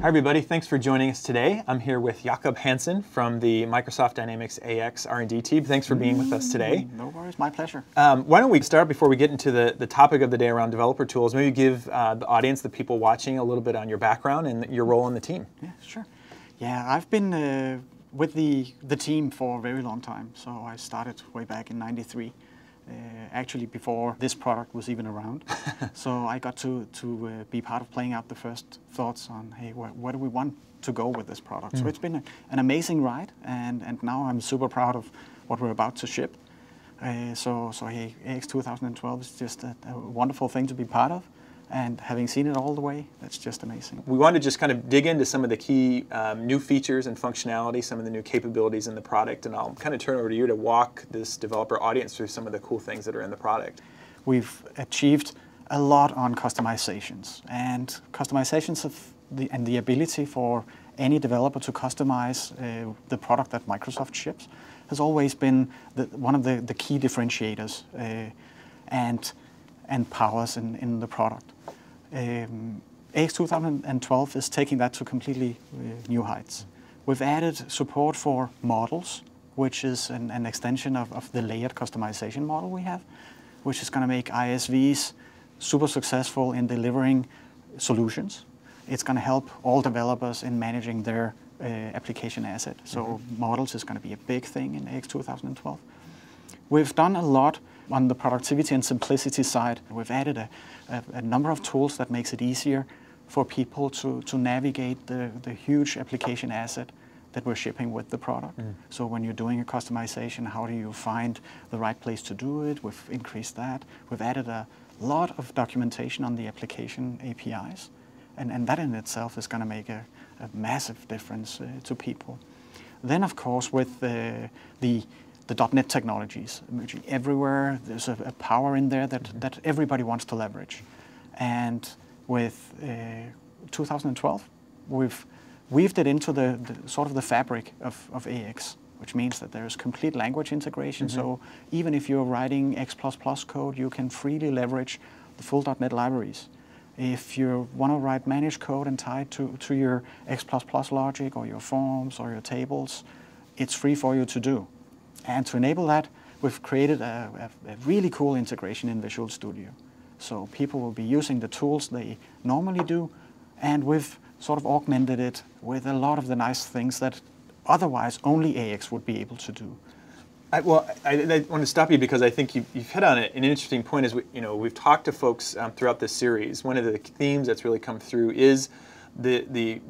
Hi everybody, thanks for joining us today. I'm here with Jakob Hansen from the Microsoft Dynamics AX R&D team. Thanks for being with us today. No worries, my pleasure. Why don't we start, before we get into the topic of the day around developer tools, maybe give the audience, the people watching, a little bit on your background and your role in the team. Yeah, sure. Yeah, I've been with the team for a very long time. So I started way back in '93. Actually before this product was even around. So I got to be part of playing out the first thoughts on, hey, where do we want to go with this product? So it's been an amazing ride, and now I'm super proud of what we're about to ship. So hey, AX 2012 is just a wonderful thing to be part of, and having seen it all the way, that's just amazing. We wanted to just kind of dig into some of the key new features and functionality, some of the new capabilities in the product, and I'll kind of turn over to you to walk this developer audience through some of the cool things that are in the product. We've achieved a lot on customizations, and customizations and the ability for any developer to customize the product that Microsoft ships has always been one of the key differentiators and powers in the product. AX 2012 is taking that to completely new heights. We've added support for models, which is an extension of the layered customization model we have, which is going to make ISVs super successful in delivering solutions. It's going to help all developers in managing their application asset. So models is going to be a big thing in AX 2012. We've done a lot on the productivity and simplicity side. We've added a number of tools that makes it easier for people to navigate the huge application asset that we're shipping with the product. So when you're doing a customization, how do you find the right place to do it? We've increased that. We've added a lot of documentation on the application APIs, and that in itself is going to make a massive difference to people. Then, of course, with the .NET technologies emerging everywhere, there's a power in there that everybody wants to leverage. And with 2012, we've weaved it into the sort of the fabric of AX, which means that there's complete language integration. So even if you're writing X++ code, you can freely leverage the full .NET libraries. If you want to write managed code and tie it to your X++ logic or your forms or your tables, it's free for you to do. And to enable that, we've created a really cool integration in Visual Studio. So people will be using the tools they normally do, and we've sort of augmented it with a lot of the nice things that otherwise only AX would be able to do. I want to stop you because I think you've hit on an interesting point. As we've talked to folks throughout this series. One of the themes that's really come through is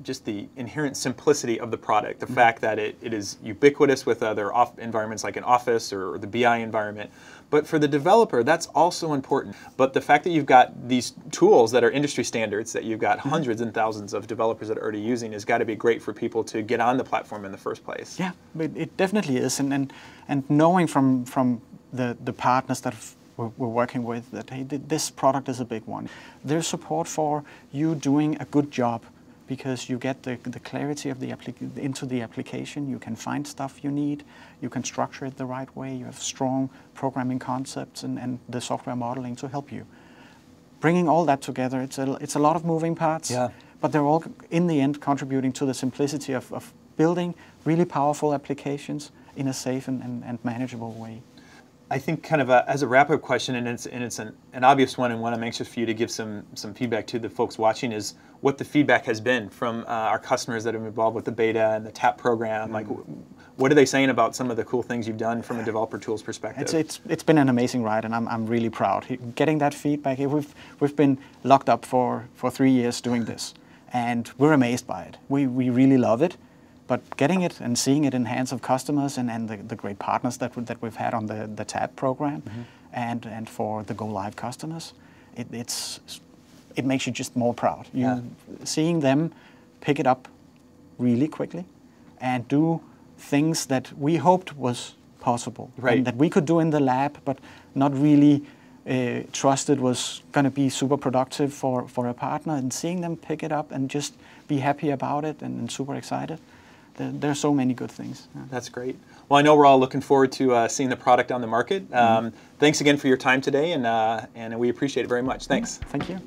just the inherent simplicity of the product, the fact that it is ubiquitous with other environments like an Office or the BI environment. But for the developer, that's also important. But the fact that you've got these tools that are industry standards, that you've got hundreds and thousands of developers that are already using, has got to be great for people to get on the platform in the first place. Yeah, it definitely is. And knowing from the partners that we're working with that, hey, this product is a big one. There's support for you doing a good job, because you get the clarity of into the application. You can find stuff you need. You can structure it the right way. You have strong programming concepts and the software modeling to help you. Bringing all that together, it's a lot of moving parts, but they're all, in the end, contributing to the simplicity of building really powerful applications in a safe and manageable way. I think kind of as a wrap-up question, and it's an obvious one, and one I'm anxious for you to give some feedback to the folks watching, is what the feedback has been from our customers that have been involved with the beta and the TAP program. Like, what are they saying about some of the cool things you've done from a developer tools perspective? It's been an amazing ride, and I'm really proud. Getting that feedback, we've been locked up for 3 years doing this, and we're amazed by it. We really love it. But getting it and seeing it in hands of customers and the great partners that we've had on the TAP program and for the Go Live customers, it makes you just more proud. Seeing them pick it up really quickly and do things that we hoped was possible, and that we could do in the lab, but not really trusted was going to be super productive for a partner, and seeing them pick it up and just be happy about it and super excited. There are so many good things. That's great. Well, I know we're all looking forward to seeing the product on the market. Thanks again for your time today, and we appreciate it very much. Thanks. Thank you.